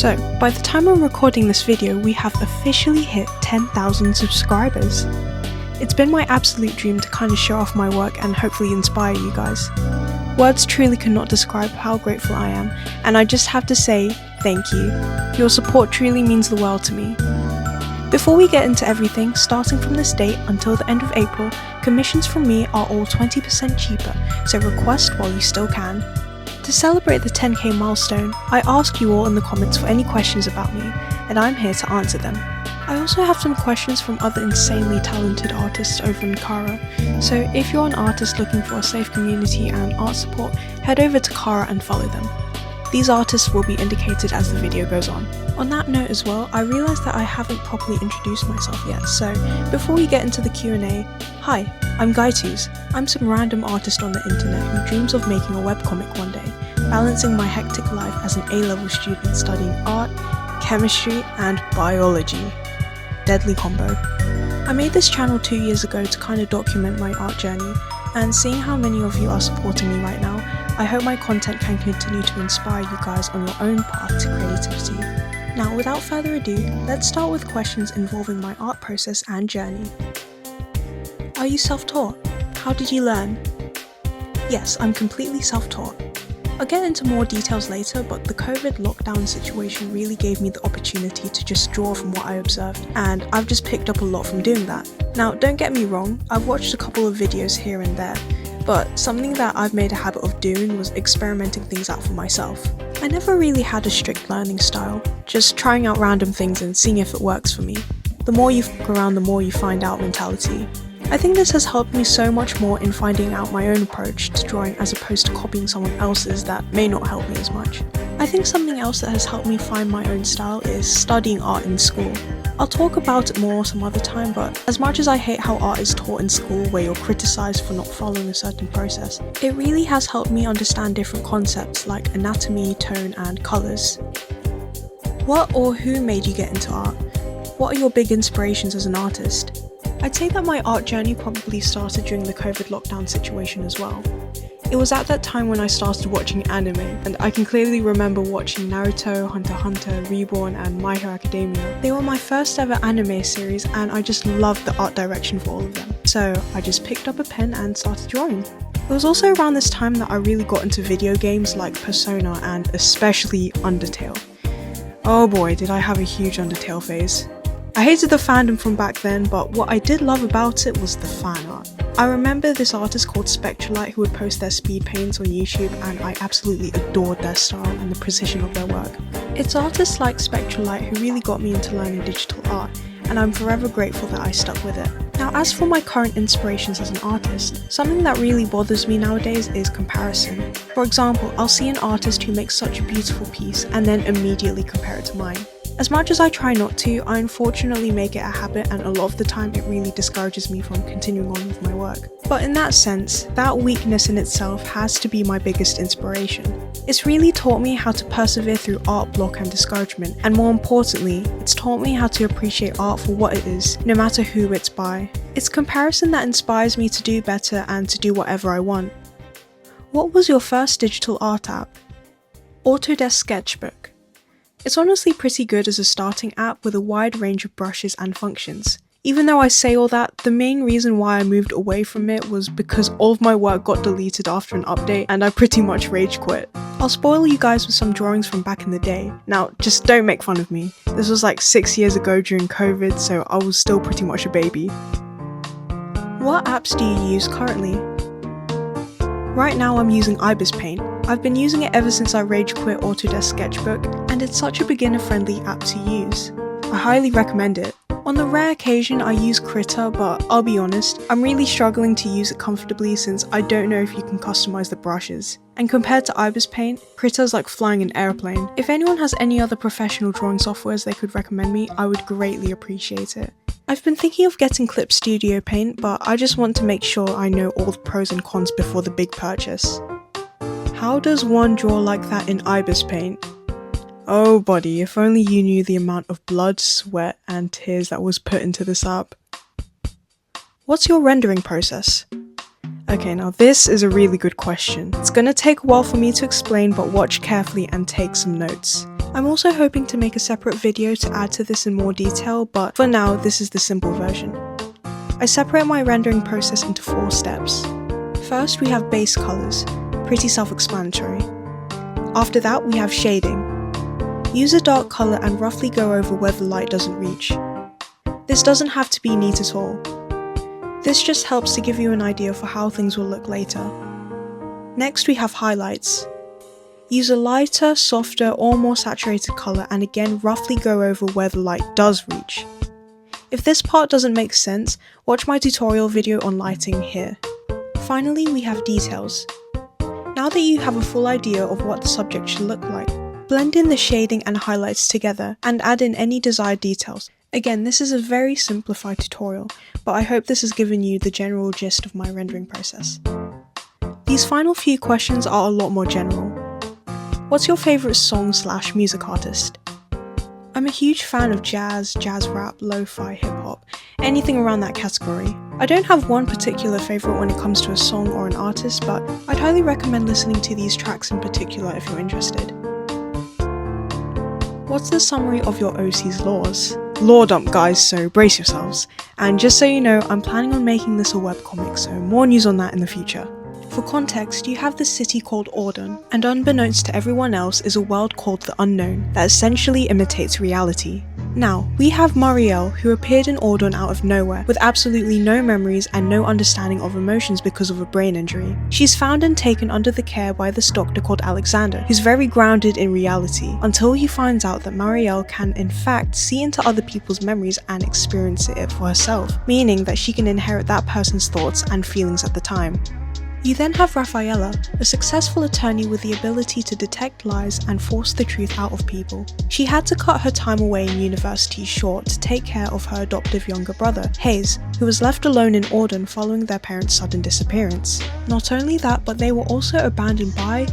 So, by the time I'm recording this video, we have officially hit 10,000 subscribers. It's been my absolute dream to kind of show off my work and hopefully inspire you guys. Words truly cannot describe how grateful I am, and I just have to say thank you. Your support truly means the world to me. Before we get into everything, starting from this date until the end of April, commissions from me are all 20% cheaper, so request while you still can. To celebrate the 10k milestone, I ask you all in the comments for any questions about me, and I'm here to answer them. I also have some questions from other insanely talented artists over in Kara, so if you're an artist looking for a safe community and art support, head over to Kara and follow them. These artists will be indicated as the video goes on. On that note as well, I realised that I haven't properly introduced myself yet, so before we get into the Q&A, hi, I'm Gaitus. I'm some random artist on the internet who dreams of making a webcomic one day, balancing my hectic life as an A-level student studying art, chemistry, and biology. Deadly combo. I made this channel 2 years ago to kind of document my art journey, and seeing how many of you are supporting me right now, I hope my content can continue to inspire you guys on your own path to creativity. Now, without further ado, let's start with questions involving my art process and journey. Are you self-taught? How did you learn? Yes, I'm completely self-taught. I'll get into more details later, but the COVID lockdown situation really gave me the opportunity to just draw from what I observed, and I've just picked up a lot from doing that. Now, don't get me wrong, I've watched a couple of videos here and there, but something that I've made a habit of doing was experimenting things out for myself. I never really had a strict learning style, just trying out random things and seeing if it works for me. The more you fuck around, the more you find out mentality. I think this has helped me so much more in finding out my own approach to drawing as opposed to copying someone else's that may not help me as much. I think something else that has helped me find my own style is studying art in school. I'll talk about it more some other time, but as much as I hate how art is taught in school where you're criticised for not following a certain process, it really has helped me understand different concepts like anatomy, tone, and colours. What or who made you get into art? What are your big inspirations as an artist? I'd say that my art journey probably started during the COVID lockdown situation as well. It was at that time when I started watching anime, and I can clearly remember watching Naruto, Hunter x Hunter, Reborn, and My Hero Academia. They were my first ever anime series, and I just loved the art direction for all of them. So I just picked up a pen and started drawing. It was also around this time that I really got into video games like Persona and especially Undertale. Oh boy, did I have a huge Undertale phase. I hated the fandom from back then, but what I did love about it was the fan art. I remember this artist called Spectralite who would post their speed paints on YouTube, and I absolutely adored their style and the precision of their work. It's artists like Spectralite who really got me into learning digital art, and I'm forever grateful that I stuck with it. Now, as for my current inspirations as an artist, something that really bothers me nowadays is comparison. For example, I'll see an artist who makes such a beautiful piece and then immediately compare it to mine. As much as I try not to, I unfortunately make it a habit, and a lot of the time it really discourages me from continuing on with my work. But in that sense, that weakness in itself has to be my biggest inspiration. It's really taught me how to persevere through art block and discouragement, and more importantly, it's taught me how to appreciate art for what it is, no matter who it's by. It's comparison that inspires me to do better and to do whatever I want. What was your first digital art app? Autodesk Sketchbook. It's honestly pretty good as a starting app with a wide range of brushes and functions. Even though I say all that, the main reason why I moved away from it was because all of my work got deleted after an update and I pretty much rage quit. I'll spoil you guys with some drawings from back in the day. Now, just don't make fun of me. This was like 6 years ago during COVID, so I was still pretty much a baby. What apps do you use currently? Right now I'm using Ibis Paint. I've been using it ever since I rage quit Autodesk Sketchbook, and it's such a beginner-friendly app to use. I highly recommend it. On the rare occasion I use Krita, but I'll be honest, I'm really struggling to use it comfortably since I don't know if you can customize the brushes. And compared to Ibis Paint, Krita's like flying an airplane. If anyone has any other professional drawing softwares they could recommend me, I would greatly appreciate it. I've been thinking of getting Clip Studio Paint, but I just want to make sure I know all the pros and cons before the big purchase. How does one draw like that in Ibis Paint? Oh buddy, if only you knew the amount of blood, sweat, and tears that was put into this app. What's your rendering process? Okay, now this is a really good question. It's gonna take a while for me to explain, but watch carefully and take some notes. I'm also hoping to make a separate video to add to this in more detail, but for now this is the simple version. I separate my rendering process into 4 steps. First we have base colours, pretty self-explanatory. After that we have shading. Use a dark colour and roughly go over where the light doesn't reach. This doesn't have to be neat at all. This just helps to give you an idea for how things will look later. Next we have highlights. Use a lighter, softer or more saturated colour and again roughly go over where the light does reach. If this part doesn't make sense, watch my tutorial video on lighting here. Finally we have details. Now that you have a full idea of what the subject should look like, blend in the shading and highlights together and add in any desired details. Again, this is a very simplified tutorial, but I hope this has given you the general gist of my rendering process. These final few questions are a lot more general. What's your favourite song/music artist? I'm a huge fan of jazz rap, lo-fi, hip-hop, anything around that category. I don't have one particular favourite when it comes to a song or an artist, but I'd highly recommend listening to these tracks in particular if you're interested. What's the summary of your OC's laws? Law dump guys, so brace yourselves. And just so you know, I'm planning on making this a webcomic, so more news on that in the future. For context, you have this city called Auden, and unbeknownst to everyone else is a world called the Unknown that essentially imitates reality. Now, we have Marielle, who appeared in Auden out of nowhere, with absolutely no memories and no understanding of emotions because of a brain injury. She's found and taken under the care by this doctor called Alexander, who's very grounded in reality, until he finds out that Marielle can in fact see into other people's memories and experience it for herself, meaning that she can inherit that person's thoughts and feelings at the time. You then have Rafaela, a successful attorney with the ability to detect lies and force the truth out of people. She had to cut her time away in university short to take care of her adoptive younger brother, Hayes, who was left alone in Auden following their parents' sudden disappearance. Not only that, but they were also abandoned by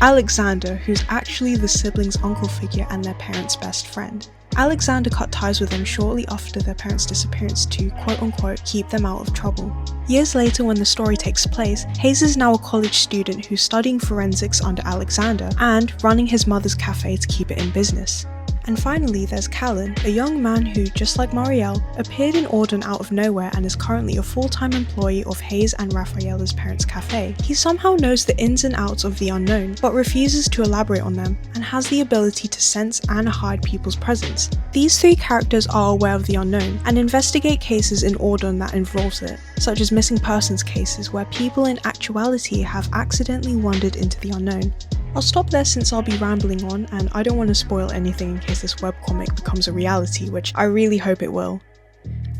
Alexander, who's actually the siblings' uncle figure and their parents' best friend. Alexander cut ties with them shortly after their parents' disappearance to quote-unquote keep them out of trouble. Years later, when the story takes place, Hayes is now a college student who's studying forensics under Alexander and running his mother's cafe to keep it in business. And finally, there's Callan, a young man who, just like Marielle, appeared in Auden out of nowhere and is currently a full-time employee of Hayes and Rafaela's parents' cafe. He somehow knows the ins and outs of the unknown, but refuses to elaborate on them, and has the ability to sense and hide people's presence. These 3 characters are aware of the unknown, and investigate cases in Auden that involves it, such as missing persons cases where people in actuality have accidentally wandered into the unknown. I'll stop there since I'll be rambling on and I don't want to spoil anything in case this webcomic becomes a reality, which I really hope it will.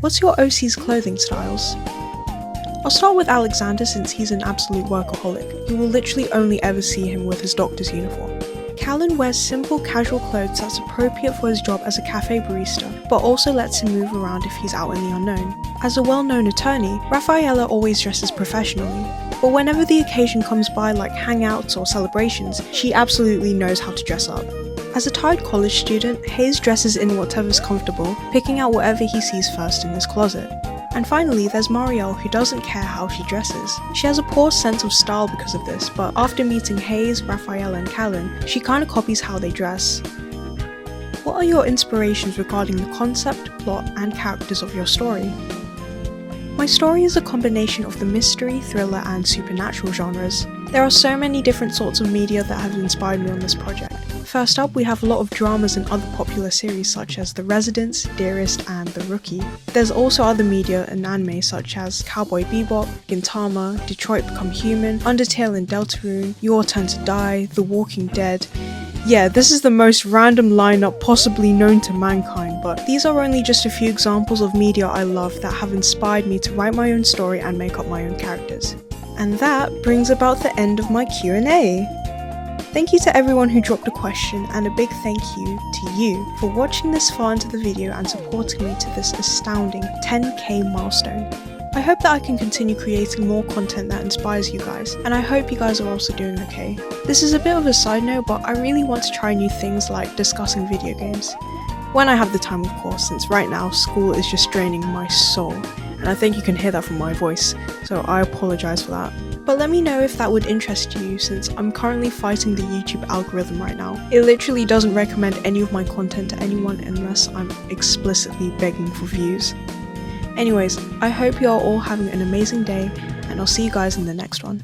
What's your OC's clothing styles? I'll start with Alexander since he's an absolute workaholic. You will literally only ever see him with his doctor's uniform. Callan wears simple casual clothes that's appropriate for his job as a cafe barista, but also lets him move around if he's out in the unknown. As a well-known attorney, Rafaela always dresses professionally, but whenever the occasion comes by like hangouts or celebrations, she absolutely knows how to dress up. As a tired college student, Hayes dresses in whatever's comfortable, picking out whatever he sees first in his closet. And finally, there's Marielle, who doesn't care how she dresses. She has a poor sense of style because of this, but after meeting Hayes, Rafaela and Callan, she kinda copies how they dress. What are your inspirations regarding the concept, plot and characters of your story? My story is a combination of the mystery, thriller and supernatural genres. There are so many different sorts of media that have inspired me on this project. First up, we have a lot of dramas and other popular series such as The Residence, Dearest and The Rookie. There's also other media and anime such as Cowboy Bebop, Gintama, Detroit Become Human, Undertale and Deltarune, Your Turn to Die, The Walking Dead. Yeah, this is the most random lineup possibly known to mankind, but these are only just a few examples of media I love that have inspired me to write my own story and make up my own characters. And that brings about the end of my Q&A. Thank you to everyone who dropped a question, and a big thank you to you for watching this far into the video and supporting me to this astounding 10k milestone. I hope that I can continue creating more content that inspires you guys, and I hope you guys are also doing okay. This is a bit of a side note, but I really want to try new things like discussing video games. When I have the time, of course, since right now school is just draining my soul, and I think you can hear that from my voice, so I apologise for that. But let me know if that would interest you, since I'm currently fighting the YouTube algorithm right now. It literally doesn't recommend any of my content to anyone unless I'm explicitly begging for views. Anyways, I hope you are all having an amazing day, and I'll see you guys in the next one.